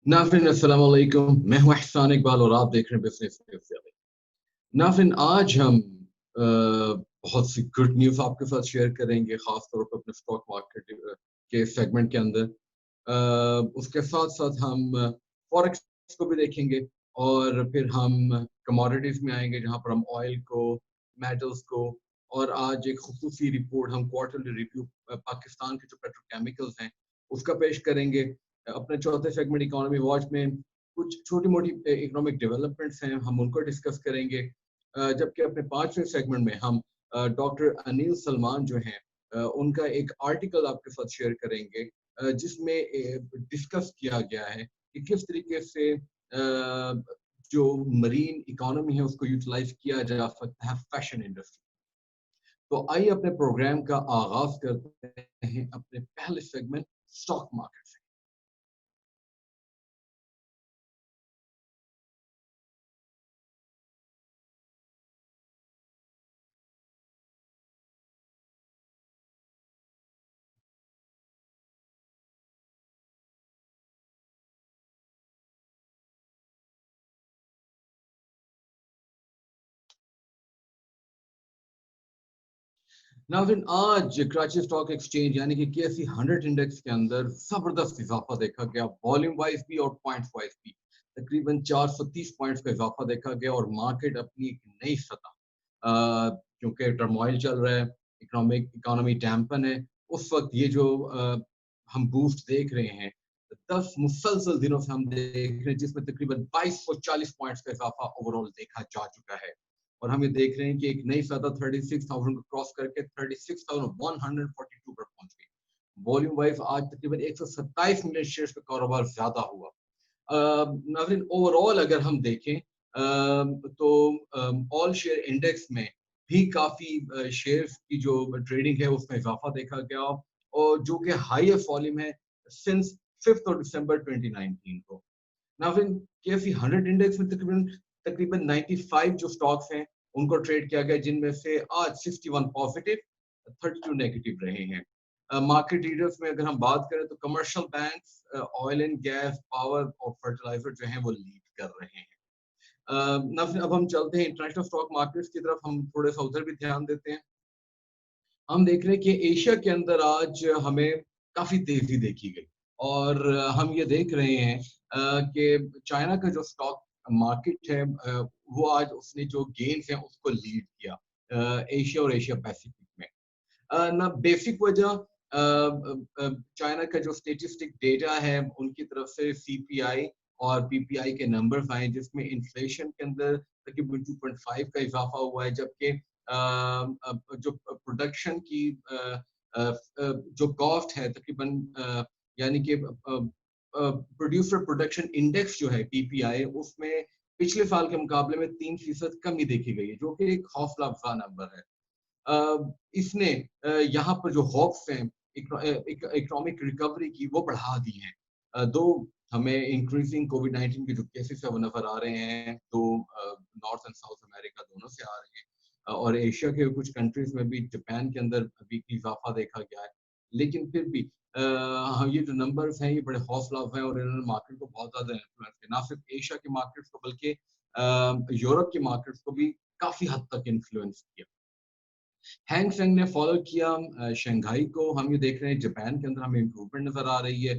नाज़रीन अस्सलाम वालेकुम, मैं हूं एहसान इकबाल और आप देख रहे हैं बिजनेस न्यूज़ डेली। नाज़रीन आज हम बहुत सी गुड न्यूज़ आपके साथ शेयर करेंगे, खास तौर पर अपने स्टॉक मार्केट के सेगमेंट के अंदर। उसके साथ साथ हम फॉरेक्स को भी देखेंगे और फिर हम कमोडिटीज में आएंगे जहां पर हम ऑयल को, मेटल्स को, और आज एक खुसूसी रिपोर्ट हम क्वार्टरली रिव्यू पाकिस्तान के जो पेट्रोकेमिकल्स हैं उसका पेश करेंगे। अपने चौथे सेगमेंट इकोनॉमी वॉच में कुछ छोटी मोटी इकोनॉमिक डेवलपमेंट्स हैं, हम उनको डिस्कस करेंगे। जबकि अपने पांचवें सेगमेंट में हम डॉक्टर अनिल सलमान जो हैं उनका एक आर्टिकल आपके साथ शेयर करेंगे जिसमें डिस्कस किया गया है कि किस तरीके से जो मरीन इकोनॉमी है उसको यूटिलाइज किया जा सकता है फैशन इंडस्ट्री। तो आइए अपने प्रोग्राम का आगाज करते हैं अपने पहले सेगमेंट स्टॉक मार्केट से। नाज़रीन आज कराची स्टॉक एक्सचेंज यानी कि केएसई 100 इंडेक्स के अंदर जबरदस्त इजाफा देखा गया, वॉल्यूम वाइज भी और पॉइंट्स वाइज भी। तकरीबन 430 पॉइंट्स का इजाफा देखा गया और मार्केट अपनी एक नई सतह, क्योंकि टर्मोइल चल रहा है, इकोनॉमी डैम्पन है, उस वक्त ये जो हम बूस्ट देख रहे हैं 10 मुसलसल दिनों से हम देख रहे हैं जिसमें तकरीबन 2240 पॉइंट्स का इजाफा ओवरऑल देखा जा चुका है। और हम ये देख रहे हैं कि एक नई सतह 36,000 को क्रॉस करके 36,142 पर पहुंच गई। वॉल्यूम वाइज आज तकरीबन 127 मिलियन शेयर्स का कारोबार ज्यादा हुआ। नाज़रीन ओवरऑल अगर हम देखें तो ऑल शेयर इंडेक्स में भी काफी शेयर्स की जो ट्रेडिंग है उसमें इजाफा देखा गया और जो कि हाईएस्ट वॉल्यूम है सिंस 5 दिसंबर 2019 को। नाज़रीन केएसई 100 इंडेक्स में तकरीबन तकरीबन 95 जो स्टॉक्स हैं उनको ट्रेड किया गया, जिनमें से आज 61 पॉजिटिव, 32 नेगेटिव रहे हैं। मार्केट लीडर्स में अगर हम बात करें तो commercial banks, oil and gas, power और फर्टिलाइजर जो हैं वो लीड कर रहे हैं। अब हम चलते हैं इंटरनेशनल स्टॉक मार्केट्स की तरफ, हम थोड़े सा उधर भी ध्यान देते हैं। हम देख रहे हैं कि एशिया के अंदर आज हमें काफी तेजी देखी गई और हम ये देख रहे हैं कि चाइना का जो स्टॉक मार्केट है वो आज उसने जो गेन्स हैं उसको लीड किया एशिया और एशिया पैसिफिक में। ना बेसिक वजह चाइना का जो स्टेटिस्टिक डेटा है उनकी तरफ से सीपीआई और पीपीआई के नंबर्स आए जिसमें इन्फ्लेशन के अंदर तकरीबन 2.5 का इजाफा हुआ है, जबकि जो प्रोडक्शन की जो कॉस्ट है तकरीबन यानी कि प्रोड्यूसर प्रोडक्शन इंडेक्स जो है पीपीआई उसमें पिछले साल के मुकाबले में 3% कमी देखी गई है, जो कि एक हौसला अफजा नंबर है। इसने यहाँ पर जो होप्स हैं इकोनॉमिक रिकवरी की वो बढ़ा दी हैं। दो हमें इंक्रीजिंग कोविड-19 के जो केसेस है वो नजर आ रहे हैं, तो नॉर्थ एंड साउथ अमेरिका दोनों से आ रहे हैं और एशिया के कुछ कंट्रीज में भी, जापान के अंदर अभी इजाफा देखा गया है। लेकिन फिर भी हाँ, ये जो नंबर्स हैं ये बड़े हौसला अफजा हैं और इन्होंने मार्केट को बहुत ज्यादा इन्फ्लुएंस किया, ना सिर्फ एशिया के मार्केट्स को बल्कि यूरोप के मार्केट्स को भी काफी हद तक इन्फ्लुएंस किया। हैंग सेंग ने फॉलो किया शंघाई को। हम ये देख रहे हैं जापान के अंदर हमें इम्प्रूवमेंट नजर आ रही है।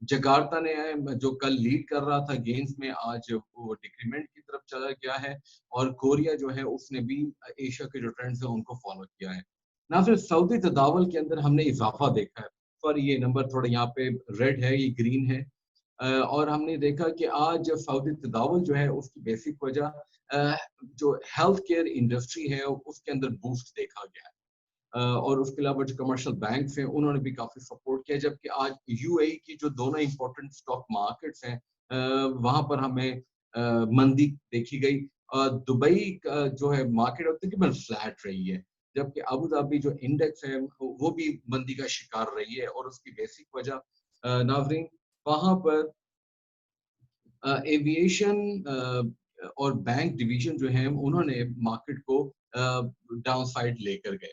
जकार्ता ने जो कल लीड कर रहा था गेन्स में, आज वो डिक्रीमेंट की तरफ चला गया है और कोरिया जो है उसने भी एशिया के जो ट्रेंड्स हैं उनको फॉलो किया है। ना फिर सऊदी तदावल के अंदर हमने इजाफा देखा है, पर ये नंबर थोड़ा यहाँ पे रेड है, ये ग्रीन है। और हमने देखा कि आज सऊदी तदावल जो है उसकी बेसिक वजह जो हेल्थ केयर इंडस्ट्री है उसके अंदर बूस्ट देखा गया है। और उसके अलावा जो कमर्शियल बैंक्स हैं उन्होंने भी काफी सपोर्ट किया, जबकि आज यूएई की जो दोनों इंपॉर्टेंट स्टॉक मार्केट्स हैं वहां पर हमें मंदी देखी गई। दुबई का जो है मार्केट तकरीबन फ्लैट रही है, जबकि अबू धाबी जो इंडेक्स है वो भी मंदी का शिकार रही है और उसकी बेसिक वजह नाजरीन वहां पर एविएशन और बैंक डिवीजन जो है उन्होंने मार्केट को डाउन साइड लेकर गए।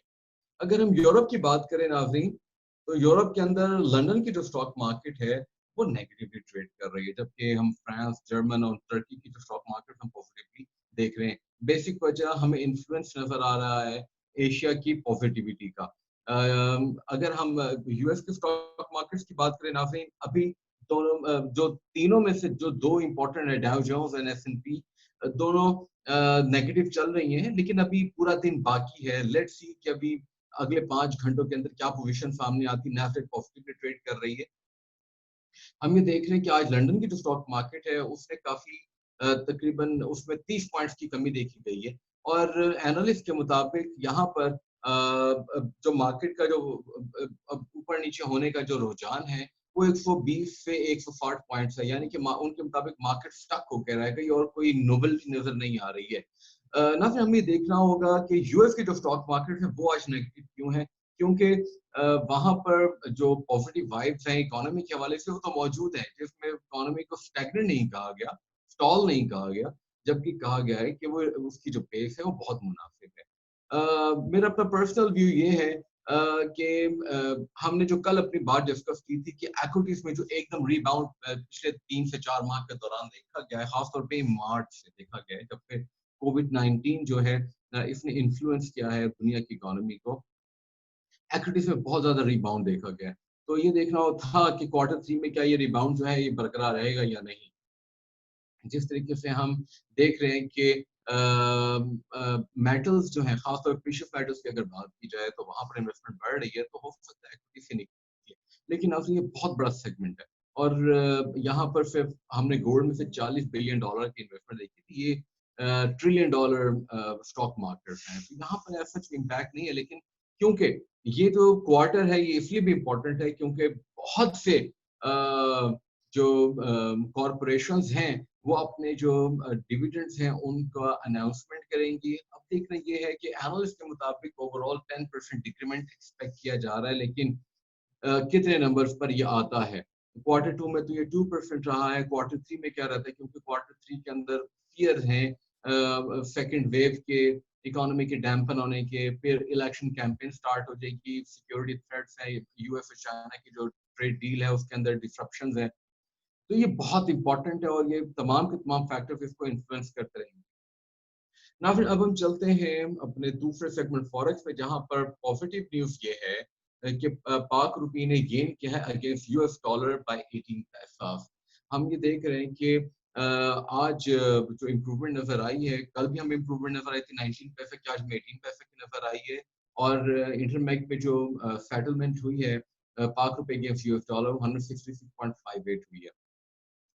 अगर हम यूरोप की बात करें नाजरीन, तो यूरोप के अंदर लंदन की जो स्टॉक मार्केट है वो नेगेटिवली ट्रेड कर रही है, जबकि हम फ्रांस, जर्मन और टर्की की जो स्टॉक मार्केट हम पॉजिटिवली देख रहे हैं। बेसिक वजह हमें इन्फ्लुएंस नजर आ रहा है एशिया की पॉजिटिविटी का। अगर हम यूएस के स्टॉक मार्केट्स की बात करें नाज़रीन, अभी दोनों जो तीनों में से जो दो इंपॉर्टेंट है, डाउ जोन्स एंड एस&पी, दोनों नेगेटिव चल रही हैं, लेकिन अभी पूरा दिन बाकी है। लेट्स सी कि अभी अगले 5 घंटों के अंदर क्या पोजीशन सामने आती। नैस्डैक पॉजिटिवली ट्रेड कर रही है। हम ये देख रहे हैं कि आज लंदन की जो स्टॉक मार्केट है उसने काफी तकरीबन उसमें 30 पॉइंट्स की कमी देखी गई है। और एनालिस्ट के मुताबिक यहाँ पर जो मार्केट का जो ऊपर नीचे होने का जो रुझान है वो 120 से 160 पॉइंट्स है, यानी कि उनके मुताबिक मार्केट स्टक होकर रह गई और कोई नोबेलिटी नजर नहीं आ रही है। ना फिर हमें देखना होगा कि यूएस की जो स्टॉक मार्केट है वो आज नेगेटिव क्यों है, क्योंकि वहां पर जो पॉजिटिव वाइब्स हैं इकोनॉमी के हवाले से वो तो मौजूद है, जिसमें इकोनॉमी को स्टैग्नेंट नहीं कहा गया, स्टॉल नहीं कहा गया, जबकि कहा गया है कि वो उसकी जो पेस है वो बहुत मुनासिब है। मेरा अपना पर्सनल व्यू ये है कि हमने जो कल अपनी बात डिस्कस की थी कि इक्विटीज में जो एकदम रीबाउंड पिछले 3 से 4 माह के दौरान देखा गया है, खासतौर पे मार्च से देखा गया है, जब फिर कोविड-19 जो है इसने इन्फ्लुएंस किया है दुनिया की इकोनॉमी को, इक्विटीज में बहुत ज्यादा रिबाउंड देखा गया है। तो ये देखना था कि Q3 में क्या ये रिबाउंड जो है ये बरकरार रहेगा या नहीं। जिस तरीके से हम देख रहे हैं कि मेटल्स जो हैं, खासतौर पर प्रीशियस मेटल्स की अगर बात की जाए तो वहां पर इन्वेस्टमेंट बढ़ रही है, तो हो सकता है इक्विटी से निकले, लेकिन अब ये बहुत बड़ा सेगमेंट है। और यहाँ पर फिर हमने गोल्ड में से $40 बिलियन की इन्वेस्टमेंट देखी थी। ये $1 ट्रिलियन स्टॉक मार्केट है, तो यहाँ पर ऐसा कुछ इम्पैक्ट नहीं है। लेकिन क्योंकि ये जो क्वार्टर है ये इसलिए भी इम्पोर्टेंट है क्योंकि बहुत से जो कॉरपोरेशंस हैं वो अपने जो डिविडेंड्स हैं उनका अनाउंसमेंट करेंगी। अब देखना ये है कि एनालिस्ट के मुताबिक ओवरऑल 10% डिक्रीमेंट एक्सपेक्ट किया जा रहा है, लेकिन कितने नंबर्स पर ये आता है। Q2 में तो ये 2% रहा है। Q3 में क्या रहता है, क्योंकि Q3 के अंदर फियर है सेकेंड वेव के, इकोनॉमी के डैम्पन होने के, फिर इलेक्शन कैंपेन स्टार्ट हो जाएगी, सिक्योरिटी थ्रेट्स है, यूएस और चाइना की जो ट्रेड डील है उसके अंदर डिस्ट्रप्शंस है। तो ये बहुत इंपॉर्टेंट है और ये तमाम के तमाम फैक्टर्स इसको इन्फ्लुएंस करते रहेंगे। ना फिर अब हम चलते हैं अपने दूसरे सेगमेंट फॉरेक्स में, जहां पर पॉजिटिव न्यूज ये है कि पाक रुपये ने गेन किया है अगेंस्ट यूएस डॉलर बाय 18 पैसा। हम ये देख रहे हैं कि आज जो इम्प्रूवमेंट नजर आई है, कल भी हमें इम्प्रूवमेंट नजर आई थी 19 पैसे की, आज में 18 पैसे की नजर आई है। और इंटरमैक में जो सेटलमेंट हुई है पाक रुपये अगेंस्ट यूएस डॉलर 166.58 हुई है।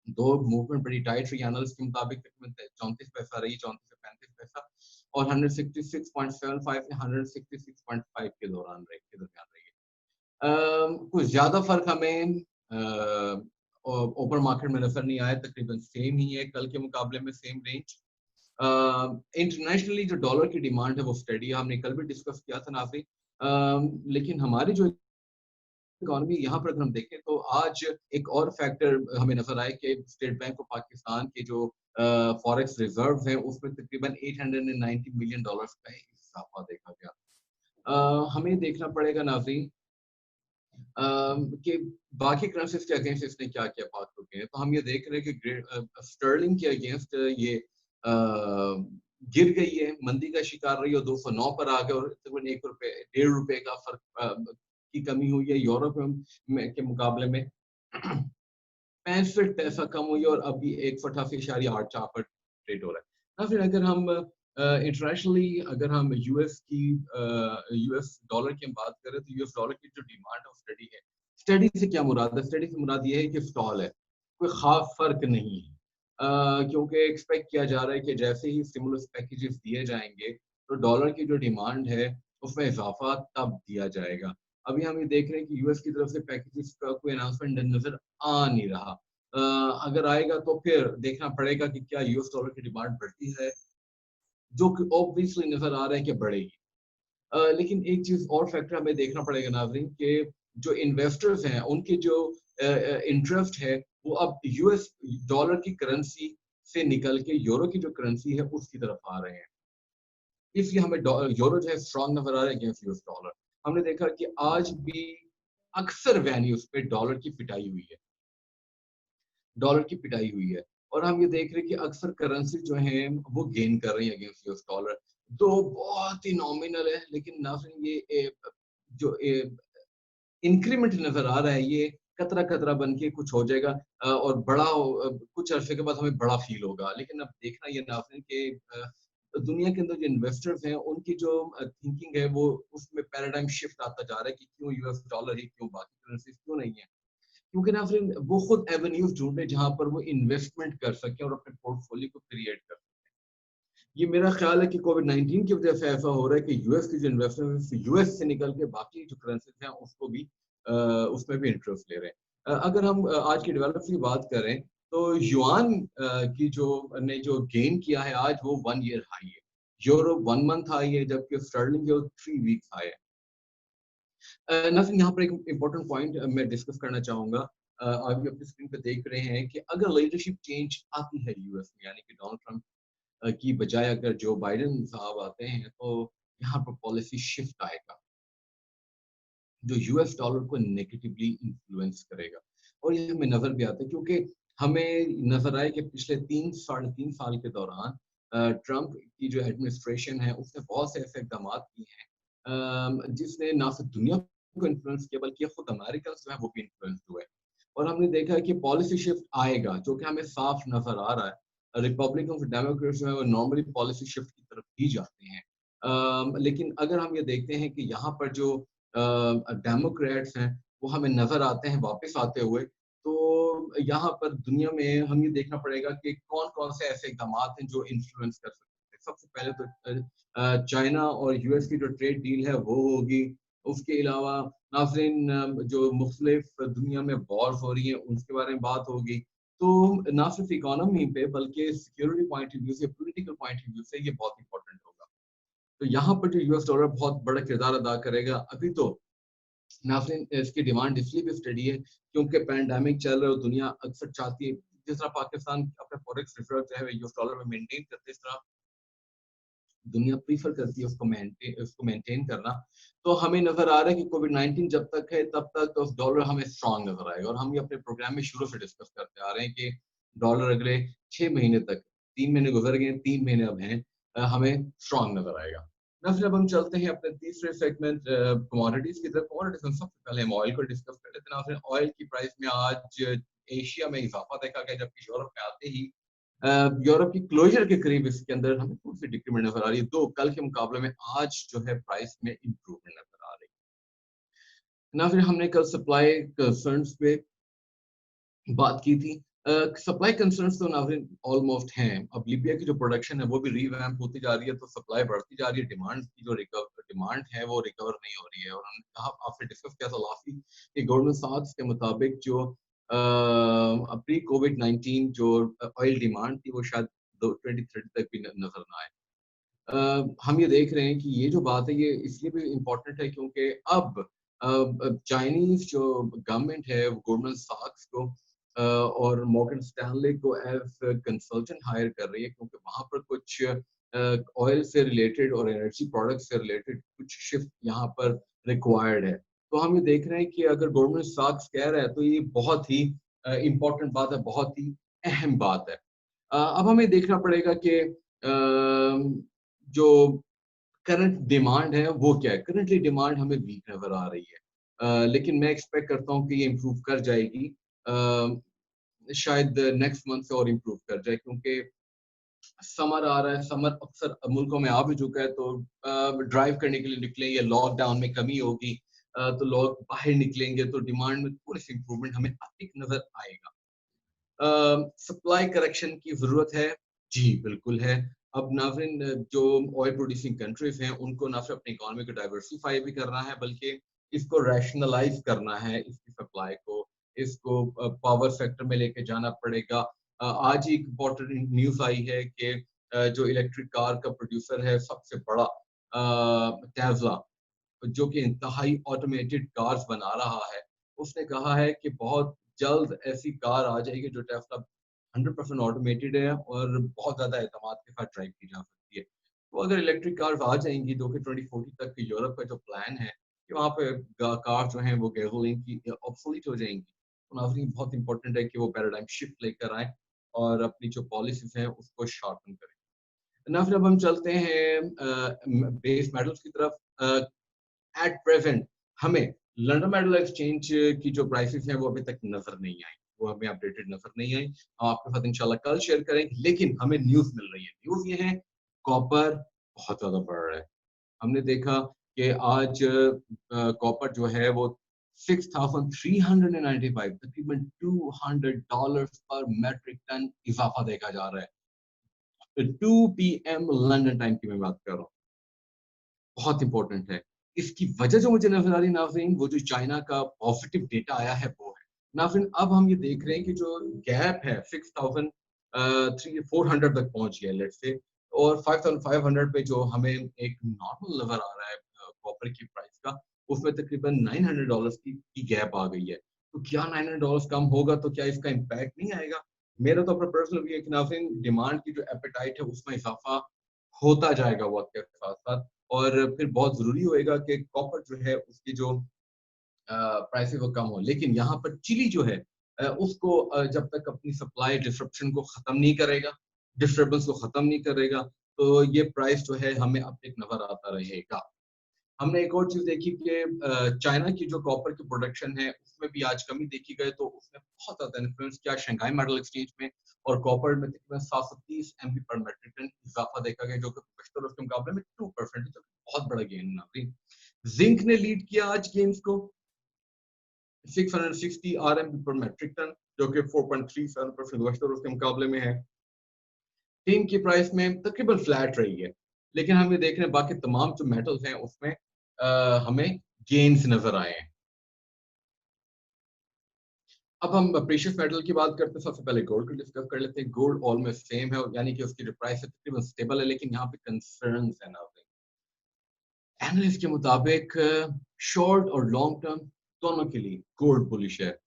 दो मूवमेंट बड़ी टाइट रही, एनालिस्ट के मुताबिक तकरीबन 34 पैसा रही, 34 से 35 पैसा, और 166.75 से 166.5 के दौरान रही, के दरमियान रही है। कुछ ज्यादा फर्क हमें ओपन मार्केट में नजर नहीं आया, तकरीबन सेम ही है, कल के मुकाबले में सेम रेंज। इंटरनेशनली जो डॉलर की डिमांड है वो स्टडी है, हमने कल भी डिस्कस किया था नाज़रीन। लेकिन हमारी जो इकोनॉमी यहाँ पर अगर हम देखें तो आज एक और फैक्टर हमें नजर आए कि स्टेट बैंक ऑफ पाकिस्तान के जो फॉरेक्स रिजर्व हैं उसमें तकरीबन $890 मिलियन का इजाफा देखा गया। हमें देखना पड़ेगा नाज़रीन कि बाकी करेंसीज के अगेंस्ट इसने क्या क्या बात हो गई है। तो हम ये देख रहे हैं कि स्टर्लिंग के अगेंस्ट ये गिर गई है, मंदी का शिकार रही है, 209 पर आ गए और तकरीबन ₹1 ₹1.5 का फर्क की कमी हुई है। यूरोप में के मुकाबले में 65 पैसा कम हुई है और अभी 188.84 पर ट्रेड हो रहा है। ना फिर अगर हम इंटरनेशनली अगर हम यूएस डॉलर की हम बात करें तो यूएस डॉलर की जो डिमांड है वो स्टडी है। स्टडी से क्या मुराद है? स्टडी से मुराद ये है कि स्टॉल है, कोई खास फर्क नहीं है। क्योंकि एक्सपेक्ट किया जा रहा है कि जैसे ही स्टिमुलस पैकेजेस दिए जाएंगे तो डॉलर की जो डिमांड है उसमें इजाफा तब दिया जाएगा। अभी हम ये देख रहे हैं कि यूएस की तरफ से पैकेजेस का कोई अनाउंसमेंट नजर आ नहीं रहा। अगर आएगा तो फिर देखना पड़ेगा कि क्या यूएस डॉलर की डिमांड बढ़ती है, जो कि ऑब्वियसली नजर आ रहा है कि बढ़ेगी। लेकिन एक चीज और फैक्टर हमें देखना पड़ेगा नाज़रीन कि जो इन्वेस्टर्स हैं उनके जो इंटरेस्ट है वो अब यूएस डॉलर की करेंसी से निकल के यूरो की जो करेंसी है उसकी तरफ आ रहे हैं। इसलिए हमें यूरो जो है स्ट्रांग नजर आ रहा है अगेंस्ट यूएस डॉलर। हमने देखा कि आज भी अक्सर वेन्यूज पे डॉलर की पिटाई हुई है। डॉलर की पिटाई हुई है और हम ये देख रहे हैं कि अक्सर करेंसी जो हैं वो गेन कर रही है अगेंस्ट यूएस डॉलर। तो बहुत ही नॉमिनल है, लेकिन नाज़रीन ये जो इंक्रीमेंट नजर आ रहा है, ये कतरा कतरा बन के कुछ हो जाएगा और बड़ा कुछ अरसे के बाद हमें बड़ा फील होगा। लेकिन अब देखना ये नाज़रीन कि दुनिया के अंदर जो इन्वेस्टर्स हैं उनकी जो थिंकिंग है वो उसमें पैराडाइम शिफ्ट आता जा रहा है कि क्यों यूएस डॉलर ही, क्यों बाकी करेंसीज क्यों नहीं है। क्योंकि ना फिर वो खुद एवेन्यूज ढूंढे जहां पर वो इन्वेस्टमेंट कर सके और अपने पोर्टफोलियो को क्रिएट कर सके। ये मेरा ख्याल है कि कोविड-19 की वजह से ऐसा हो रहा है कि यूएस की जो इन्वेस्टर्स यूएस से निकल के बाकी जो करेंसीज हैं उसको भी उसमें भी इंटरेस्ट ले रहे हैं। अगर हम आज के डेवलपर्स की बात करें तो युआन की जो ने जो गेन किया है आज वो 1 ईयर हाई है। यूरो 1 मंथ हाई है, जबकि स्टर्लिंग जो 3 वीक्स हाई है। नज़ीर यहाँ पर एक इम्पोर्टेंट पॉइंट मैं डिस्कस करना चाहूँगा। आप भी अपनी स्क्रीन पे देख रहे हैं कि अगर लीडरशिप चेंज आती है यूएस में, यानी कि डोनाल्ड ट्रंप की बजाय अगर जो बाइडेन साहब आते हैं, तो यहाँ पर पॉलिसी शिफ्ट आएगा जो यूएस डॉलर को नेगेटिवली इन्फ्लुएंस करेगा। और ये हमें नजर भी आता है क्योंकि हमें नजर आया कि पिछले 3 साढ़े 3 साल के दौरान ट्रंप की जो एडमिनिस्ट्रेशन है उसने बहुत से ऐसे इकदाम किए हैं जिसने ना सिर्फ दुनिया को इन्फ्लुएंस किया बल्कि खुद अमेरिका जो है वो भी इन्फ्लुएंस हुए। और हमने देखा है कि पॉलिसी शिफ्ट आएगा जो कि हमें साफ नजर आ रहा है। रिपब्लिकन और डेमोक्रेट्स जो है वो नॉर्मली पॉलिसी शिफ्ट की तरफ ही जाते हैं। लेकिन अगर हम ये देखते हैं कि यहाँ पर जो डेमोक्रेट्स हैं वो हमें नजर आते हैं वापस आते हुए, तो यहाँ पर दुनिया में हम ये देखना पड़ेगा कि कौन कौन से ऐसे इकदाम हैं जो इन्फ्लुएंस कर सकते हैं। सबसे पहले तो चाइना और यूएस की जो ट्रेड डील है वो होगी। उसके अलावा नाज़रीन जो मुख्तलिफ दुनिया में वॉर्स हो रही हैं उनके बारे में बात होगी। तो ना सिर्फ इकोनॉमी पे बल्कि सिक्योरिटी पॉइंट ऑफ व्यू से, पॉलिटिकल पॉइंट ऑफ व्यू से ये बहुत इंपॉर्टेंट होगा। तो यहाँ पर जो यूएस डॉलर बहुत बड़ा किरदार अदा करेगा। अभी तो नाज़रीन इसकी डिमांड इसलिए भी स्टडी है क्योंकि पैंडेमिक चल रहा है और दुनिया अक्सर चाहती है, जिस तरह पाकिस्तान अपने फॉरेक्स रिजर्व जो है यूएस डॉलर में मेंटेन करते, इस तरह दुनिया प्रीफर करती है उसको मेंटेन करना। तो हमें नजर आ रहा है कि कोविड-19 जब तक है तब तक तो डॉलर हमें स्ट्रांग नजर आएगा। और हम ये अपने प्रोग्राम में शुरू से डिस्कस करते आ रहे हैं कि डॉलर अगले 6 महीने तक, 3 महीने गुजर गए, 3 महीने अब हैं, हमें स्ट्रांग नजर आएगा। ना फिर अब हम चलते हैं अपने तीसरे सेगमेंट कमोडिटीज की तरफ। कमोडिटीज में सबसे पहले हम ऑयल को डिस्कस कर लेते हैं। ना फिर ऑयल की प्राइस में आज एशिया में इजाफा देखा गया, जबकि यूरोप में आते ही यूरोप की क्लोजर के करीब इसके अंदर हमें थोड़ी सी डिक्रीमेंट नजर आ रही है। तो कल के मुकाबले में आज जो है प्राइस में इंप्रूवमेंट नजर आ रही है। ना फिर हमने कल सप्लाई कंसर्न्स पे बात की थी। सप्लाई कंसर्न्स तो नाज़रीन ऑलमोस्ट हैं। अब लीबिया की जो प्रोडक्शन है वो भी रीवैम्प होती जा रही है, तो सप्लाई बढ़ती जा रही है। डिमांड की जो डिमांड है वो रिकवर नहीं हो रही है। और हमने कहा, आपसे डिस्कस किया था लास्ट वीक कि गोल्डमैन सैक्स के मुताबिक जो प्री कोविड 19 जो ऑयल डिमांड थी वो शायद 2030 तक भी नजर ना आए। हम ये देख रहे हैं कि ये जो बात है ये इसलिए भी इम्पोर्टेंट है क्योंकि अब चाइनीज जो गवर्नमेंट है वो गोल्डमैन सैक्स को और मॉर्गन स्टैनले को एज कंसल्टेंट हायर कर रही है, क्योंकि वहां पर कुछ ऑयल से रिलेटेड और एनर्जी प्रोडक्ट से रिलेटेड कुछ शिफ्ट यहाँ पर रिक्वायर्ड है। तो हम ये देख रहे हैं कि अगर गोल्डमैन सैक्स कह रहा है तो ये बहुत ही इम्पोर्टेंट बात है, बहुत ही अहम बात है। अब हमें देखना पड़ेगा कि जो करंट डिमांड है वो क्या है। करंटली डिमांड हमें वीक नजर आ रही है, लेकिन मैं एक्सपेक्ट करता हूँ कि ये इम्प्रूव कर जाएगी। शायद नेक्स्ट मंथ से और इम्प्रूव कर जाए, क्योंकि समर आ रहा है। समर अक्सर मुल्कों में आ भी चुका है, तो ड्राइव करने के लिए निकले या लॉकडाउन में कमी होगी, तो लोग बाहर निकलेंगे तो डिमांड में थोड़ी सी इम्प्रूवमेंट हमें अधिक नजर आएगा। सप्लाई करेक्शन की जरूरत है, जी बिल्कुल है। अब नाज़रीन जो ऑयल प्रोड्यूसिंग कंट्रीज हैं उनको ना सिर्फ अपनी इकोनॉमी को डाइवर्सिफाई भी करना है बल्कि इसको रैशनलाइज करना है, इसकी सप्लाई को, इसको पावर सेक्टर में लेके जाना पड़ेगा। आज ही एक इम्पोर्टेंट न्यूज आई है कि जो इलेक्ट्रिक कार का प्रोड्यूसर है सबसे बड़ा टेस्ला, जो कि इंतहाई ऑटोमेटेड कार्स बना रहा है, उसने कहा है कि बहुत जल्द ऐसी कार आ जाएगी जो टेस्ला 100% ऑटोमेटेड है और बहुत ज़्यादा एतमाद के साथ ड्राइव की जा सकती है। तो अगर इलेक्ट्रिक कार्स आ जाएंगी, जो कि 2040 तक के यूरोप का जो प्लान है कि वहाँ पे कार जो हैं वो गैसोलीन की ऑब्सोलीट हो जाएंगी, तो नाज़रीन बहुत इंपॉर्टेंट है कि वो पैराडाइम शिफ्ट लेकर आए और अपनी जो पॉलिसीज हैं उसको शार्पन करें। नाज़रीन अब हम चलते हैं बेस मेटल्स की तरफ। एट प्रेजेंट हमें लंदन मेटल एक्सचेंज की जो प्राइसेस हैं वो अभी तक नजर नहीं आई, वो हमें अपडेटेड नजर नहीं आई। हम आपके साथ इंशाल्लाह कल शेयर करेंगे, लेकिन हमें न्यूज मिल रही है। न्यूज ये है कॉपर बहुत ज्यादा बढ़ रहा है। हमने देखा कि आज कॉपर जो है वो 6,395 तकरीबन $200 पर मेट्रिक टन इजाफा देखा जा रहा है। 2 PM लंदन टाइम की मैं बात कर रहा हूँ, बहुत इंपॉर्टेंट है। इसकी वजह जो मुझे नजर आ रही है नाज़रीन, वो जो चाइना का पॉजिटिव डेटा आया है वो है। नाज़रीन अब हम ये देख रहे हैं कि जो गैप है 6,400 तक पहुंच गया लेट्स से, और 5,500 पे जो हमें एक नॉर्मल नजर आ रहा है कॉपर की प्राइस का, उसमें तकरीबन $900 की गैप आ गई है। तो क्या $900 कम होगा तो क्या इसका इम्पैक्ट नहीं आएगा? मेरा तो अपना पर्सनल व्यू है कि नाज़रीन डिमांड की जो एपेटाइट है उसमें इजाफा होता जाएगा वक्त के साथ साथ, और फिर बहुत जरूरी होएगा कि कॉपर जो है उसकी जो प्राइसेस वो कम हो। लेकिन यहाँ पर चिली जो है उसको जब तक अपनी सप्लाई डिसरप्शन को खत्म नहीं करेगा, डिस्टर्बेंस को खत्म नहीं करेगा, तो ये प्राइस जो है हमें अब तक नजर आता रहेगा। हमने एक और चीज देखी कि चाइना की जो कॉपर की प्रोडक्शन है उसमें भी आज कमी देखी गई, तो उसने बहुत ज्यादा इन्फ्लुएंस किया शंघाई मेटल एक्सचेंज में, और कॉपर में तकरीबन 730 MB पर मेट्रिक टन इजाफा देखा गया, जो कि पिछले उसके मुकाबले में 2% है, जो बहुत बड़ा गेन है। जिंक ने लीड किया आज गेन्स को, 660 RMB पर मेट्रिक टन, जो कि 4.37% उसके मुकाबले में है। टीम की प्राइस में तकरीबन फ्लैट रही है, लेकिन हम ये देख रहे हैं बाकी तमाम जो मेटल्स हैं उसमें हमें गेन्स नजर आए हैं। अब हम प्रीशियस मेटल की बात करते हैं। सबसे पहले गोल्ड को डिस्कस कर लेते हैं। गोल्ड ऑलमोस्ट सेम है, यानी कि उसकी जो प्राइस है तकरीबन स्टेबल है, लेकिन यहाँ पे कंसर्न्स है ना। एनालिस्ट के मुताबिक शॉर्ट और लॉन्ग टर्म दोनों के लिए गोल्ड बुलिश है।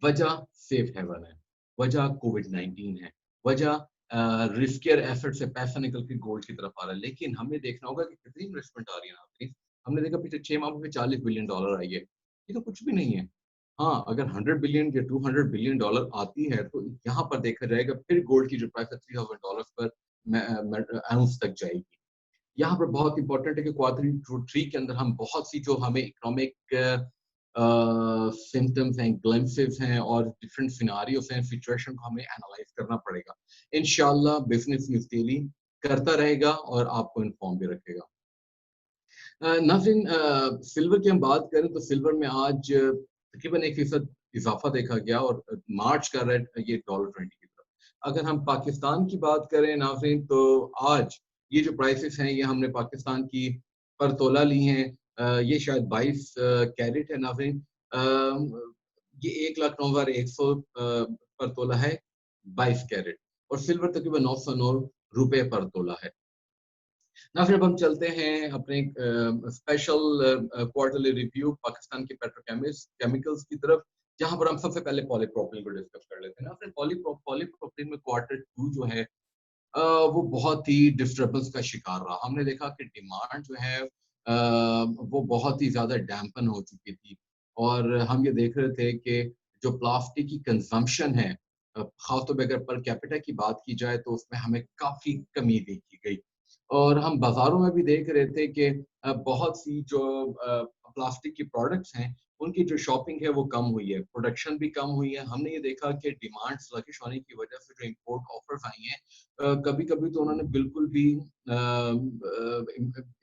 वजह सेफ हेवन है, वजह कोविड-19 है, वजह रिस्कियर एसेट से पैसा निकल के गोल्ड की तरफ आ रहा है। लेकिन हमें देखना होगा कि कितनी इन्वेस्टमेंट आ रही है यहाँ पे। हमने देखा पिछले 6 माह में $40 बिलियन आई है, ये तो कुछ भी नहीं है। हाँ, अगर 100 बिलियन या $200 बिलियन आती है तो यहाँ पर देखा जाएगा फिर गोल्ड की जो प्राइस है $3,000 पर आउंस तक जाएगी। यहाँ पर बहुत इंपॉर्टेंट है कि क्वार्टर 3 के अंदर हम बहुत सी जो हमें इकोनॉमिक सिम्टम्स हैं, ग्लिम्पसेस हैं और डिफरेंट सिनारियोस हैं, सिचुएशन को हमें एनालाइज करना पड़ेगा। इंशाल्लाह बिजनेस न्यूज़ डेली करता रहेगा और आपको इन्फॉर्म भी रखेगा। नाज़रीन सिल्वर की हम बात करें तो सिल्वर में आज तकरीबन 1% इजाफा देखा गया और मार्च का रेट ये $20 की तरफ। अगर हम पाकिस्तान की बात करें नाज़रीन, तो आज ये जो प्राइसेस हैं ये हमने पाकिस्तान की पर तोला ली हैं। ये शायद 22 कैरेट है नाज़रीन। ये 1,09,100 पर तोला है, 22 कैरेट, और सिल्वर तकरीबन ₹909 पर तोला है ना। फिर अब हम चलते हैं अपने स्पेशल क्वार्टरली रिव्यू पाकिस्तान के पेट्रोकेमिकल्स की तरफ, जहां पर हम सबसे पहले पॉलीप्रोपिलीन को डिस्कस कर लेते हैं ना। फिर पॉलीप्रोपिलीन में क्वार्टर 2 जो है वो बहुत ही डिस्टर्बेंस का शिकार रहा। हमने देखा कि डिमांड जो है वो बहुत ही ज्यादा डैम्पन हो चुकी थी, और हम ये देख रहे थे कि जो प्लास्टिक की कंजम्पशन है, खासतौर पर अगर पर कैपिटा की बात की जाए तो उसमें हमें काफी कमी देखी गई। और हम बाजारों में भी देख रहे थे कि बहुत सी जो प्लास्टिक की प्रोडक्ट्स हैं उनकी जो शॉपिंग है वो कम हुई है, प्रोडक्शन भी कम हुई है। हमने ये देखा कि डिमांड स्लगिश होने की वजह से जो इंपोर्ट ऑफर्स आई हैं, कभी कभी तो उन्होंने बिल्कुल भी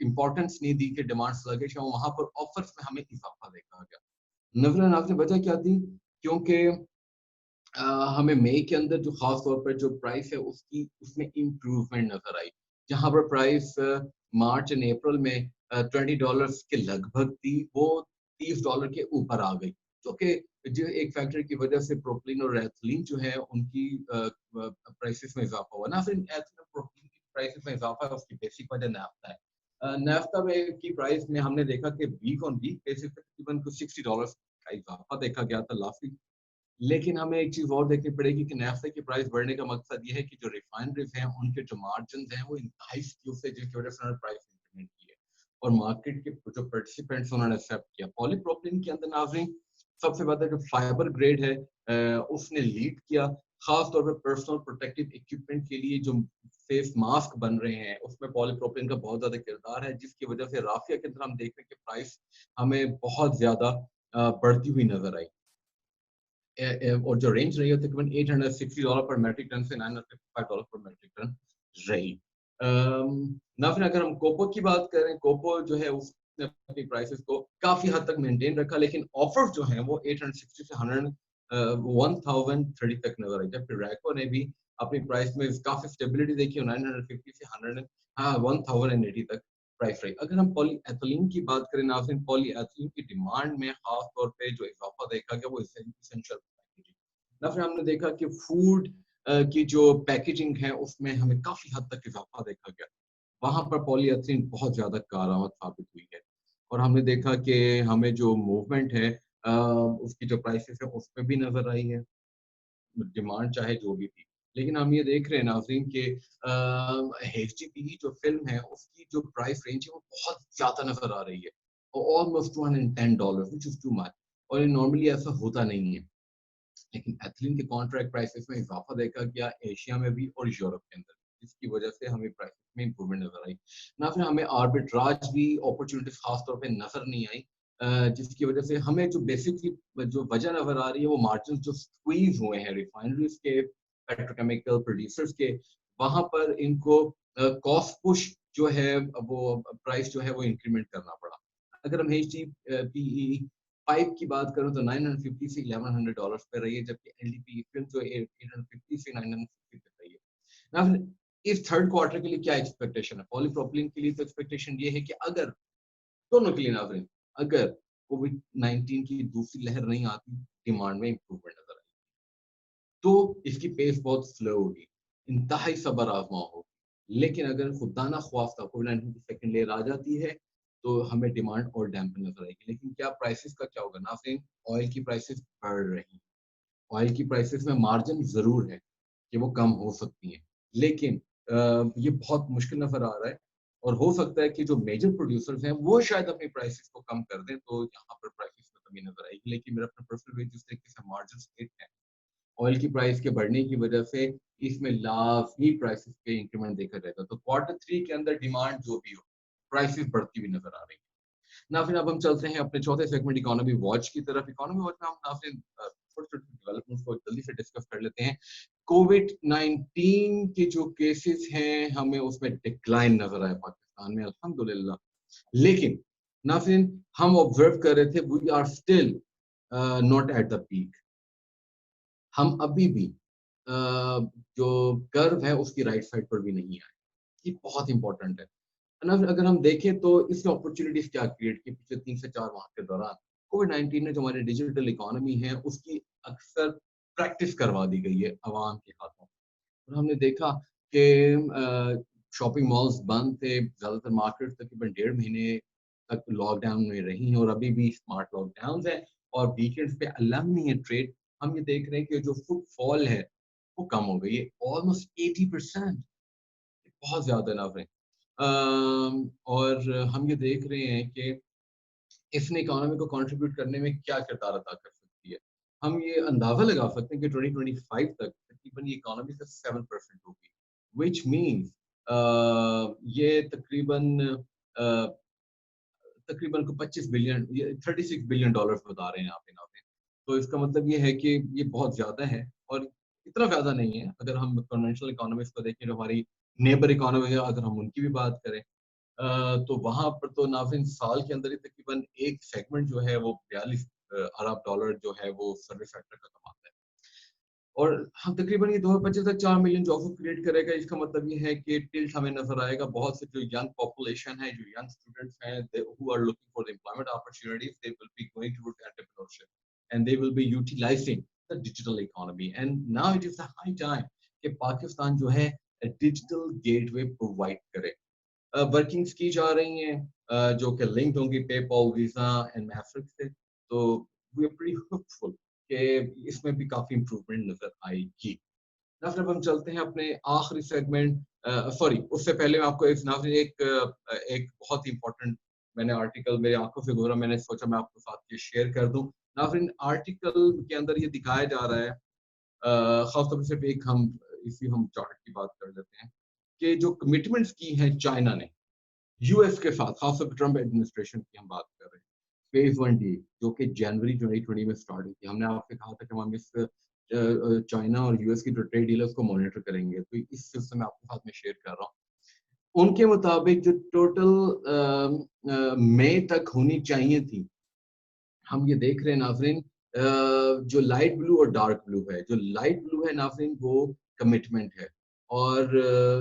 इम्पोर्टेंस नहीं दी कि डिमांड स्लगिश है, वहां पर ऑफर्स में हमें इजाफा देखा गया। नजर अनाज ने वजह क्या थी? क्योंकि हमें मई के अंदर जो खास तौर पर जो प्राइस है उसकी उसमें इम्प्रूवमेंट नजर आई, जहां पर प्राइस मार्च एंड अप्रैल में $20 के लगभग थी, वो $30 के ऊपर आ गई, जो कि जो एक फैक्टर की वजह से प्रोपिलीन और एथिलीन जो है उनकी प्राइसेस में इजाफा हुआ ना। फिर एथिलीन और प्रोपिलीन की प्राइसेस में इजाफा है, उसकी बेसिक वजह नाफ्ता है। नाफ्ता में की प्राइस में हमने देखा कि वीक ऑन वीक बेसिस पे तकरीबन कुछ $60 का इजाफा देखा गया था लास्ट वीक। लेकिन हमें एक चीज और देखनी पड़ेगी कि नाफ्ता की प्राइस बढ़ने का मकसद ये है कि जो रिफाइनरीज हैं उनके जो मार्जिन हैं वो इंतहाई स्क्यू से जिसकी वजह से उन्होंने प्राइस इंक्रीमेंट की है, और मार्केट के जो पार्टिसिपेंट्स उन्होंने एक्सेप्ट किया। पॉलीप्रोपिलीन के अंदर नाज़रीन सबसे ज़्यादा जो फाइबर ग्रेड है उसने लीड किया, खास तौर पे पर्सनल प्रोटेक्टिव इक्विपमेंट के लिए जो फेस मास्क बन रहे हैं उसमें पॉलीप्रोपिलीन का बहुत ज़्यादा किरदार है, जिसकी वजह से राफिया के अंदर हम देख रहे हैं कि प्राइस हमें बहुत ज़्यादा बढ़ती हुई नजर आई। और जो रेंज रही है तकरीबन $860 पर मेट्रिक टन से $955 पर मेट्रिक टन रही। ना फिर अगर हम कोपो की बात करें, कोपो जो है उसने अपनी प्राइसेस को काफी हद तक मेंटेन रखा, लेकिन ऑफर्स जो हैं वो 860 से 1030 तक नजर आई, जबकि रैको ने भी अपनी प्राइस में काफी स्टेबिलिटी देखी और 950 से 1080 तक प्राइस रही। अगर हम पॉली एथिलीन की बात करें नाज़रीन, पॉली एथिलीन की डिमांड में खास तौर पे जो इजाफा देखा गया वो इसेंशियल पैकेजिंग। ना फिर हमने देखा कि फूड की जो पैकेजिंग है उसमें हमें काफी हद तक इजाफा देखा गया, वहां पर पॉली एथिलीन बहुत ज्यादा कारआमद साबित हुई है। और हमने देखा कि हमें जो मूवमेंट है उसकी जो प्राइसेस है उसमें भी नजर आई है, डिमांड चाहे जो भी थी। लेकिन हम ये देख रहे हैं नाज़रीन कि एचडीपी जो फिल्म है उसकी जो प्राइस रेंज है वो बहुत ज्यादा नजर आ रही है, almost $210, which is too much, और ये नॉर्मली ऐसा होता नहीं है। लेकिन एथिलीन के कॉन्ट्रैक्ट प्राइसेस में इजाफा देखा गया एशिया में भी और यूरोप के अंदर, जिसकी वजह से हमें प्राइसेस में इंप्रूवमेंट नजर आई। ना फिर हमें आर्बिट्राज भी अपॉर्चुनिटीज खास तौर पे नजर नहीं आई, जिसकी वजह से हमें जो बेसिकली जो वजह नजर आ रही है वो मार्जिन जो स्क्वीज हुए हैं रिफाइनरीज के, पेट्रोकेमिकल प्रोड्यूसर्स के, वहां पर इनको कॉस्ट पुश जो है वो प्राइस जो है वो इंक्रीमेंट करना पड़ा। अगर हम एच डी पी पाइप की बात करूं तो 950 से $1100 पे रही है, जबकि एलडीपी फिल्म जो 850 से 950 पे रही है। ना इस थर्ड क्वार्टर के लिए क्या एक्सपेक्टेशन है पॉलीप्रोपिलीन के लिए? तो एक्सपेक्टेशन ये है कि अगर दोनों के लिए नाज़रीन, अगर कोविड 19 की दूसरी लहर नहीं आती, डिमांड में इंप्रूवमेंट नजर आई, तो इसकी पेस बहुत स्लो होगी, इंतहाई सब्र आजमा होगी। लेकिन अगर खुदा ना ख्वास्ता कोविड 19 की सेकंड लेयर आ जाती है तो हमें डिमांड और डैम्पन नजर आएगी। लेकिन क्या प्राइसेस का क्या होगा नाज़रीन? ऑयल की प्राइसेस बढ़ रही, ऑयल की प्राइसेस में मार्जिन जरूर है कि वो कम हो सकती हैं, लेकिन ये बहुत मुश्किल नजर आ रहा है। और हो सकता है कि जो मेजर प्रोड्यूसर्स हैं वो शायद अपनी प्राइसेस को कम कर दें, तो यहाँ पर प्राइसेस में कमी नजर आएगी। लेकिन मेरा अपना पर्सनल व्यू जिस तरीके से मार्जिन हिट है ऑयल की प्राइस के बढ़ने की वजह से, इसमें लाजमी प्राइसेस पे इंक्रीमेंट देखा जाएगा। तो क्वार्टर थ्री के अंदर डिमांड जो भी हो, प्राइसेस बढ़ती हुई नजर आ रही है। ना फिर अब हम चलते हैं अपने चौथे सेगमेंट इकोनॉमी वॉच की तरफ। इकोनॉमी वॉच में हम ना फिर छोटे छोटे डेवलपमेंट्स को जल्दी से डिस्कस कर लेते हैं। कोविड 19 के जो केसेस हैं हमें उसमें डिक्लाइन नजर आया पाकिस्तान में अल्हम्दुलिल्लाह, लेकिन ना फिर हम ऑब्जर्व कर रहे थे we are still not at the peak. हम अभी भी जो कर्व है उसकी राइट साइड पर भी नहीं आए। ये बहुत इंपॉर्टेंट है ना। अगर हम देखें तो इसने अपॉर्चुनिटीज क्या क्रिएट की पिछले 3 से 4 माह के दौरान? कोविड 19 ने जो हमारी डिजिटल इकोनॉमी है उसकी अक्सर प्रैक्टिस करवा दी गई है आवाम के हाथों। और हमने देखा कि शॉपिंग मॉल्स बंद थे, ज्यादातर मार्केट तकरीबन 1.5 महीने तक लॉकडाउन में रही हैं और अभी भी स्मार्ट लॉकडाउन है। और वीकेंड्स पे अल्लाह नहीं है ट्रेड, हम ये देख रहे हैं कि जो फुटफॉल है वो कम हो गई है, ऑलमोस्ट 80%, बहुत ज्यादा ना है। और हम ये देख रहे हैं कि इसने इकोनॉमी को कंट्रीब्यूट करने में क्या किरदार अदा कर सकती है। हम ये अंदाजा लगा सकते हैं कि 2025 तक तकरीबन ये इकोनॉमी से 7% होगी, विच मीन्स ये तकरीबन अ, तकरीबन को 25 बिलियन, ये $36 बिलियन बता रहे हैं यहाँ पे ना पे। तो इसका मतलब ये है कि ये बहुत ज्यादा है, और इतना ज्यादा नहीं है अगर हम कन्वेंशनल इकोनॉमिक्स को देखें, जो हमारी नेबर इकोनॉमी है अगर हम उनकी भी बात करें, तो वहां पर तो नाज़रीन साल के अंदर ही तकरीबन एक सेगमेंट जो है वो 42 अरब डॉलर जो है वो सर्विस सेक्टर का कमाता है। और हम तकरीबन ये 2025 तक 4 मिलियन जॉब्स क्रिएट करेगा। इसका मतलब ये है कि टिल्ट हमें नजर आएगा बहुत से जो यंग पॉपुलेशन है, जो यंग स्टूडेंट्स हैं, who are looking for employment opportunities, they will be going towards entrepreneurship and they will be utilising the digital economy. And now it is the high time कि पाकिस्तान जो है digital gateway provide करे। Workings की जा रही हैं जो कि लिंक्ड होंगी पेपॉल, वीजा एंड मैफ्रिक्स से। तो वी आर प्रीटी होपफुल कि इसमें भी काफी इंप्रूवमेंट नजर आएगी। ना फिर अब हम चलते हैं अपने आखिरी सेगमेंट, सॉरी उससे पहले मैं आपको एक बहुत ही इंपॉर्टेंट मैंने आर्टिकल मेरी आंखों से गुजरा, मैंने सोचा मैं आपके साथ ये शेयर कर दूं। नाज़रीन आर्टिकल के अंदर ये दिखाया जा रहा है, खास तौर पर सिर्फ एक हम चार्ट की बात कर लेते हैं कि जो कमिटमेंट्स की हैं चाइना ने यूएस के साथ, खासतौर पर ट्रम्प एडमिनिस्ट्रेशन की हम बात कर रहे हैं, फेज 1 डील जो कि जनवरी 2020 में स्टार्ट हुई थी। हमने आपसे कहा था कि हम इस चाइना और यूएस की जो ट्रेड डील है उसको मॉनिटर करेंगे, तो इस सिलसिले में आपके साथ में शेयर कर रहा हूँ। उनके मुताबिक जो टोटल मई तक होनी चाहिए थी, हम ये देख रहे हैं नाज़रीन, जो लाइट ब्लू और डार्क ब्लू है, जो लाइट ब्लू है नाज़रीन वो कमिटमेंट है, और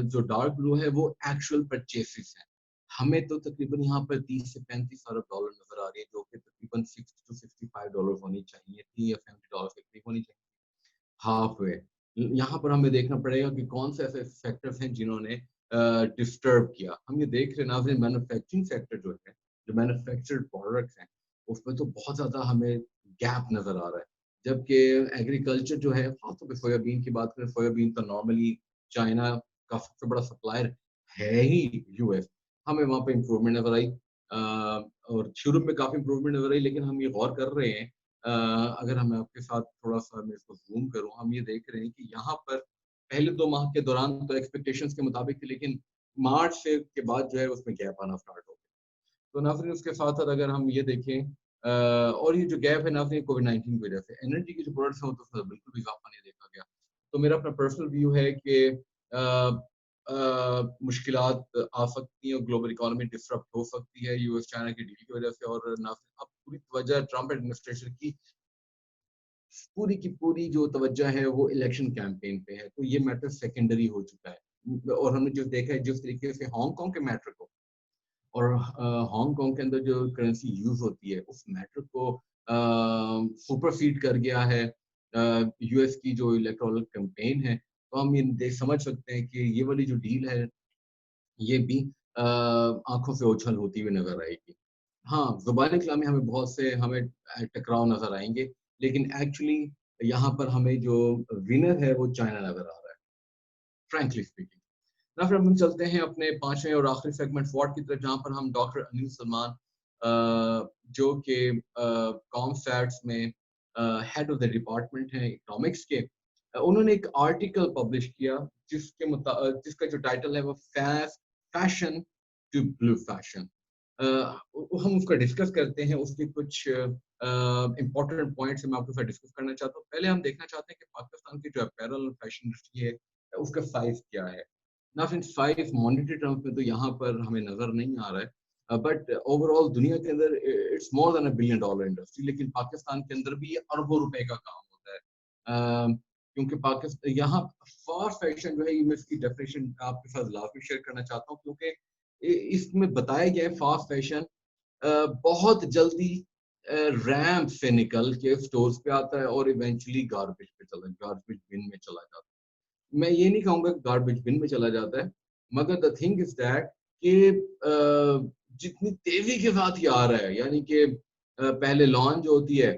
जो डार्क ब्लू है वो एक्चुअल परचेसेस है। हमें तो तकरीबन यहाँ पर 30 से 35 अरब डॉलर नजर आ रही है, जो कि तकरीबन 60 to 65 डॉलर होनी चाहिए थी, या 70 डॉलर के करीब होनी चाहिए, हाफ वे। यहाँ पर हमें देखना पड़ेगा कि कौन से ऐसे फैक्टर्स हैं जिन्होंने डिस्टर्ब किया। हम ये देख रहे हैं नाज़रीन, मैन्युफैक्चरिंग सेक्टर जो है, जो मैन्युफैक्चर्ड प्रोडक्ट्स हैं, उसमें तो बहुत ज्यादा हमें गैप नजर आ रहा है, जबकि एग्रीकल्चर जो है, खासतौर पर सोयाबीन की बात करें, सोयाबीन तो नॉर्मली चाइना का सबसे बड़ा सप्लायर है ही यूएस, हमें वहाँ पे इम्प्रूवमेंट नजर आई, और शुरू में काफी इम्प्रूवमेंट नजर आई, लेकिन हम ये गौर कर रहे हैं, अगर हम आपके साथ थोड़ा सा मैं इसको जूम करूं, हम ये देख रहे हैं कि यहाँ पर पहले 2 माह के दौरान तो एक्सपेक्टेशंस के मुताबिक थी, लेकिन मार्च से के बाद जो है उसमें गैप आना स्टार्ट हो गया। तो नाज़रीन उसके साथ साथ अगर हम ये देखें, और ये जो गैप है नाज़रीन कोविड-19 की वजह से, एनर्जी के जो प्रोडक्ट्स हैं, तो उसमें बिल्कुल भी इजाफा नहीं देखा गया। तो मेरा अपना पर्सनल व्यू है कि मुश्किलात आ सकती हैं और ग्लोबल इकोनॉमी डिसरप्ट हो सकती है यूएस चाइना की डील की वजह से, और नाज़रीन अब पूरी तवज्जो ट्रम्प एडमिनिस्ट्रेशन की पूरी जो तवज्जो है वो इलेक्शन कैंपेन पे है, तो ये मैटर सेकेंडरी हो चुका है। और हमने जो देखा है, जिस तरीके से हांगकांग के मैटर को और हांगकांग के अंदर जो करेंसी यूज होती है उस मैटर को सुपरसीड कर गया है यूएस की जो इलेक्टोरल कैंपेन है, तो हम ये देख समझ सकते हैं कि ये वाली जो डील है ये भी आंखों से ओझल होती हुई नजर आएगी। हाँ, ज़ुबानी कलामी हमें बहुत से हमें टकराव नजर आएंगे, लेकिन एक्चुअली यहाँ पर हमें जो विनर है वो चाइना नजर आ रहा है, फ्रैंकली स्पीकिंग। ना फिर हम चलते हैं अपने पांचवें और आखिरी सेगमेंट फॉर्ट की तरफ, जहाँ पर हम डॉक्टर अनिल सलमान, जो कि कॉमसैट्स में हेड ऑफ द डिपार्टमेंट हैं इकोनॉमिक्स के, उन्होंने एक आर्टिकल पब्लिश किया जिसका जो टाइटल है वो फैशन टू ब्लू फैशन। हम उसका डिस्कस करते हैं, उसके कुछ इंपॉर्टेंट पॉइंट्स मैं आपके साथ डिस्कस करना चाहता हूँ। पहले हम देखना चाहते हैं कि पाकिस्तान की जो अपैरल और फैशन इंडस्ट्री है उसका साइज क्या है। ना सिर्फ साइज मॉनेटरी टर्म्स में तो यहाँ पर हमें नजर नहीं आ रहा है, बट ओवरऑल दुनिया के अंदर it's more than $1 billion industry, लेकिन पाकिस्तान के अंदर भी ये अरबों रुपए का काम होता है, क्योंकि पाकिस्तान यहाँ फास्ट फैशन जो है, मैं इसकी डेफिनेशन आपके साथ लाजमी शेयर करना चाहता हूँ, क्योंकि इसमें बताया गया है फास्ट फैशन बहुत जल्दी रैंप से निकल के स्टोर्स पे आता है और इवेंचुअली गार्बेज बिन में चला जाता है। मैं ये नहीं कहूंगा गार्बेज बिन में चला जाता है, मगर द थिंग इज दैट कि जितनी तेजी के साथ ये आ रहा है, यानी कि पहले लॉन्च जो होती है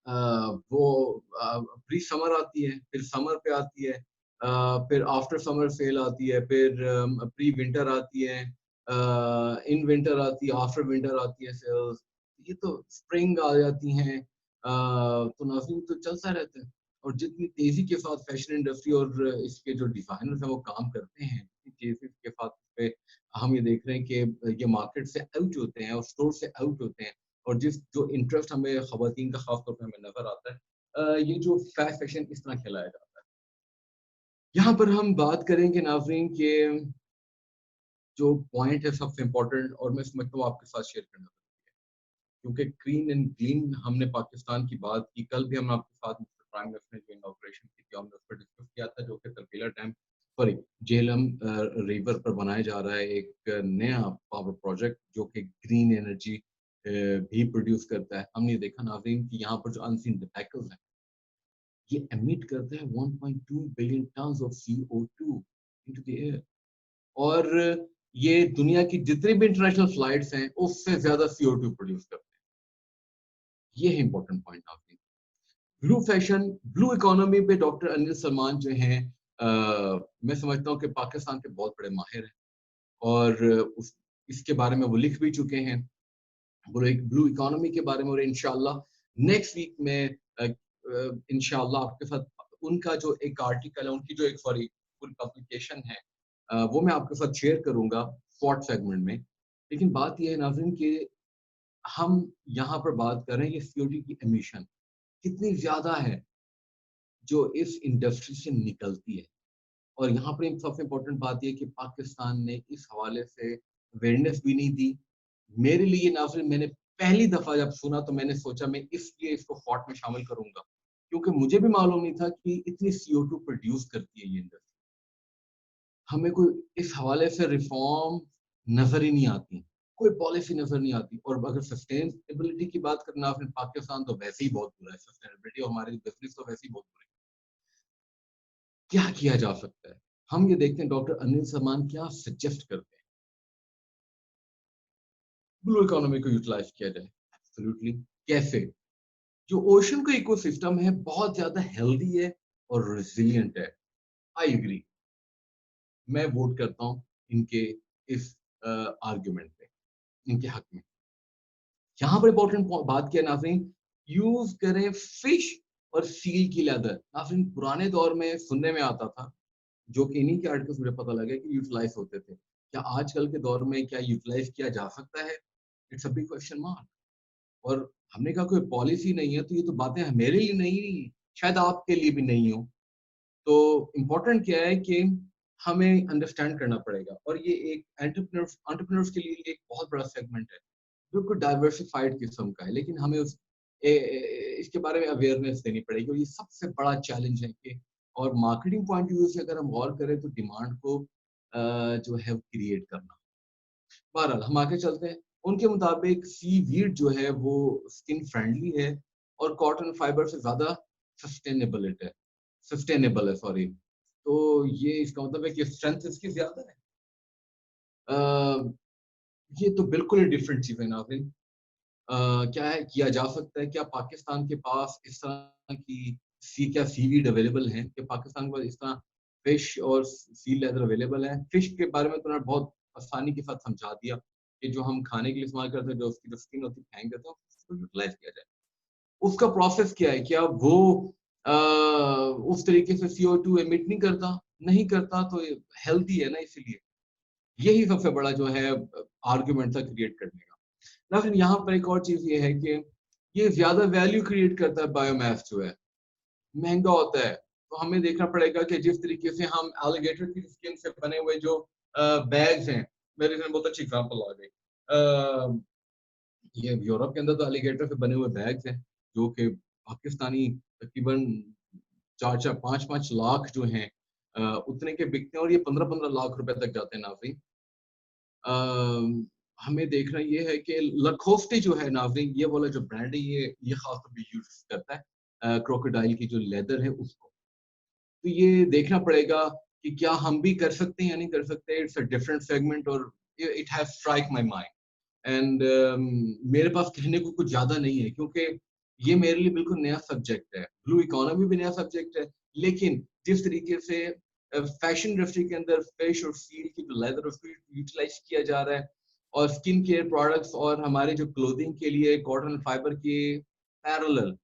वो प्री समर आती है, फिर समर पे आती है, फिर आफ्टर समर सेल आती है, फिर प्री विंटर आती है, इन विंटर आती है, आफ्टर विंटर आती है सेल्स, ये तो स्प्रिंग आ जाती हैं, तो नाज़रीन तो चलता रहता है। और जितनी तेजी के साथ फैशन इंडस्ट्री और इसके जो डिजाइनर्स हैं वो काम करते हैं, तेजी के साथ पे हम ये देख रहे हैं कि ये मार्केट से आउट होते हैं और स्टोर से आउट होते हैं, और जो इंटरेस्ट हमें खवातीन का खास तौर पे हमें नजर आता है, ये जो फास्ट फैशन इस तरह खिलाया जाता है। यहाँ पर हम बात करेंगे नाजरीन के जो पॉइंट है सबसे इम्पोर्टेंट, और मैं समझता हूँ आपके साथ शेयर करना जरूरी है, क्योंकि क्लीन एंड ग्लीन हमने पाकिस्तान की बात की, कल भी हम आपके साथ मिस्टर प्राइम मिनिस्टर ने जो इनॉग्रेशन की थी हमने उस पर डिस्कस किया था, जो कि तरबीला डैम सॉरी झेलम रिवर पर बनाया जा रहा है एक नया पावर प्रोजेक्ट जो कि ग्रीन एनर्जी भी प्रोड्यूस करता है। हमने देखा नाज़रीन कि यहाँ पर जो अनसीन डिटेक्टर्स हैं ये एमिट करते हैं 1.2 billion tons of CO2 into the air, और ये दुनिया की जितनी भी इंटरनेशनल फ्लाइट्स हैं उससे ज्यादा CO2 प्रोड्यूस करते हैं। ये है इंपॉर्टेंट पॉइंट आपकी। ब्लू फैशन, ब्लू इकोनॉमी पे डॉक्टर अनिल सलमान जो हैं, मैं समझता हूँ कि पाकिस्तान के बहुत बड़े माहिर हैं, और इसके बारे में वो लिख भी चुके हैं, वो एक ब्लू इकोनॉमी के बारे में, और इंशाल्लाह नेक्स्ट वीक में इंशाल्लाह आपके साथ उनका जो एक आर्टिकल है, उनकी जो एक सॉरी फुल पब्लिकेशन है, वो मैं आपके साथ शेयर करूंगा शॉर्ट सेगमेंट में। लेकिन बात यह है नाज़रीन कि हम यहाँ पर बात कर रहे हैं ये CO2 की एमिशन कितनी ज्यादा है जो इस इंडस्ट्री से निकलती है। और यहाँ पर एक सबसे इम्पोर्टेंट बात यह कि पाकिस्तान ने इस हवाले से अवेयरनेस भी नहीं दी। मेरे लिए नाज़रीन मैंने पहली दफा जब सुना तो मैंने सोचा मैं इसलिए इसको फॉट में शामिल करूंगा, क्योंकि मुझे भी मालूम नहीं था कि इतनी CO2 प्रोड्यूस करती है ये इंडस्ट्री। हमें कोई इस हवाले से रिफॉर्म नजर ही नहीं आती, कोई पॉलिसी नजर नहीं आती। और अगर सस्टेनेबिलिटी की बात करना, फिर पाकिस्तान तो वैसे ही बहुत बुरा है सस्टेनेबिलिटी, और हमारे बिजनेस तो वैसे ही बहुत बुरे हैं। क्या किया जा सकता है? हम ये देखते हैं डॉक्टर अनिल सलमान क्या सजेस्ट करते हैं। ब्लू इकोनॉमी को यूटिलाइज किया जाए, एब्सोल्युटली। कैसे? जो ओशन का इकोसिस्टम है बहुत ज्यादा हेल्दी है और रेजिलिएंट है। आई एग्री, मैं वोट करता हूँ इनके इस आर्ग्यूमेंट पे, इनके हक में। यहाँ पर इंपॉर्टेंट बात क्या है नाज़रीन, यूज करें फिश और सील की लेदर। नाज़रीन पुराने दौर में सुनने में आता था, जो कि इन्हीं के आर्टिकल्स मुझे पता लगा कि यूटिलाइज होते थे। क्या आजकल के दौर में क्या यूटिलाइज किया जा सकता है? It's a big question mark. और हमने कहा कोई पॉलिसी नहीं है, तो ये तो बातें मेरे लिए नहीं, शायद आपके लिए भी नहीं हो। तो इम्पोर्टेंट क्या है कि हमें अंडरस्टैंड करना पड़ेगा। और ये एक एंटरप्रेन्योर्स के लिए एक बहुत बड़ा सेगमेंट है, बिल्कुल डाइवर्सिफाइड किस्म का है, लेकिन हमें इसके बारे में अवेयरनेस देनी पड़ेगी। और ये सबसे बड़ा चैलेंज है कि, और मार्केटिंग पॉइंट ऑफ व्यू से अगर हम गौर करें तो डिमांड को जो है क्रिएट करना। बहरहाल हम आगे चलते हैं। उनके मुताबिक सी वीड जो है वो स्किन फ्रेंडली है और कॉटन फाइबर से ज्यादा सस्टेनेबल है सॉरी। तो ये इसका मतलब है कि स्ट्रेंथ इसकी ज्यादा है। अ, ये तो बिल्कुल ही डिफरेंट चीज है नाज़रीन। क्या है किया जा सकता है? क्या पाकिस्तान के पास इस तरह की क्या सीवीड अवेलेबल है? कि पाकिस्तान के पास इस तरह फिश और सी लेदर अवेलेबल है? फिश के बारे में तो उन्होंने बहुत आसानी के साथ समझा दिया कि जो हम खाने के लिए इस्तेमाल करते हैं, जो उसकी जो स्किन होती है फेंक देते हैं, उसको यूटिलाइज किया जाए। उसका प्रोसेस क्या है? क्या वो आ, उस तरीके से CO2 एमिट नहीं करता? नहीं करता तो हेल्थी है ना, इसीलिए। यही सबसे बड़ा जो है आर्ग्यूमेंट था क्रिएट करने का। ना फिर यहाँ पर एक और चीज ये है कि ये ज्यादा वैल्यू क्रिएट करता है बायोमास जो है, महंगा होता है। तो हमें देखना पड़ेगा कि जिस तरीके से हम एलिगेटर की स्किन से बने हुए जो बैग्स हैं, मेरे से बहुत अच्छी एग्जांपल आ गई। ये यूरोप के अंदर तो एलिगेटर से बने हुए बैग्स हैं जो कि पाकिस्तानी तकरीबन 4-4 5-5 लाख जो हैं उतने के बिकते हैं, और ये 15-15 लाख रुपए तक जाते हैं नाज़रीन। हमें देखना ये है कि लखोस्टे जो है नाज़रीन, ये वाला जो ब्रांड है, ये खास तौर पे यूज करता है क्रोकोडाइल की जो लेदर है उसको। तो ये देखना पड़ेगा कि क्या हम भी कर सकते हैं या नहीं कर सकते। इट्स अ डिफरेंट सेगमेंट, और it has strike my mind. And मेरे पास कहने को कुछ ज्यादा नहीं है, क्योंकि ये मेरे लिए बिल्कुल नया सब्जेक्ट है। ब्लू इकोनॉमी भी नया सब्जेक्ट है, लेकिन जिस तरीके से फैशन इंडस्ट्री के अंदर फिश और सील की जो लेदर उसको यूटिलाइज किया जा रहा है, और स्किन केयर प्रोडक्ट्स और हमारे जो क्लोथिंग के लिए कॉटन फाइबर के पैरेलल,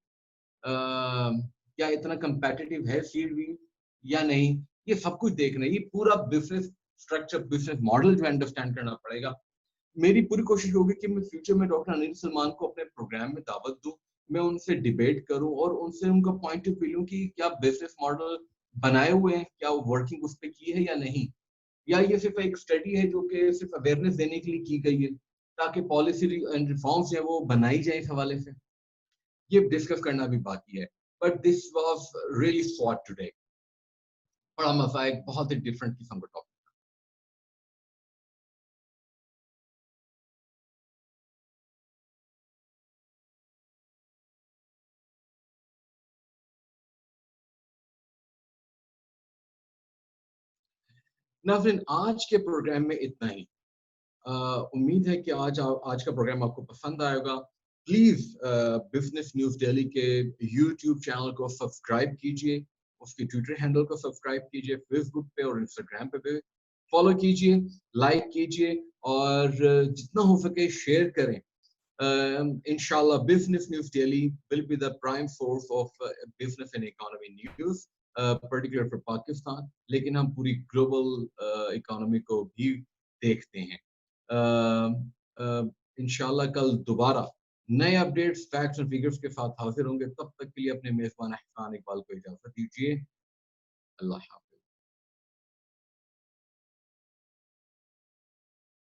क्या इतना कंपेटिटिव है सीड व्हील या नहीं, ये सब कुछ देखना है। ये पूरा बिजनेस स्ट्रक्चर, बिजनेस मॉडल जो अंडरस्टैंड करना पड़ेगा। मेरी पूरी कोशिश होगी कि मैं फ्यूचर में डॉक्टर अनिल सलमान को अपने प्रोग्राम में दावत दूं, मैं उनसे डिबेट करूं और उनसे उनका पॉइंट ऑफ व्यू कि क्या बिजनेस मॉडल बनाए हुए हैं, क्या वर्किंग उस पर की है या नहीं, या ये सिर्फ एक स्टडी है जो कि सिर्फ अवेयरनेस देने के लिए की गई है, ताकि पॉलिसी एंड रिफॉर्म्स जो है वो बनाई जाए इस हवाले से। ये डिस्कस करना भी बाकी है। But this was really for today. बड़ा मजा है, बहुत ही डिफरेंट किस्म का टॉपिक। नाज़रीन आज के प्रोग्राम में इतना ही। उम्मीद है कि आज का प्रोग्राम आपको पसंद आएगा। प्लीज बिजनेस न्यूज डेली के यूट्यूब चैनल को सब्सक्राइब कीजिए, उसके ट्विटर हैंडल को सब्सक्राइब कीजिए, फेसबुक पे और इंस्टाग्राम पे भी फॉलो कीजिए, लाइक कीजिए, और जितना हो सके शेयर करें। Inshallah, Business News Daily will be the prime source of business and economy news, particular for Pakistan. लेकिन हम पूरी global economy को भी देखते हैं. इंशाल्लाह कल दोबारा नए अपडेट्स, फैक्ट्स और फिगर्स के साथ हाजिर होंगे. तब तक के लिए अपने मेजबान अहसान इकबाल को इजाजत दीजिए. अल्लाह हाफ़िज़.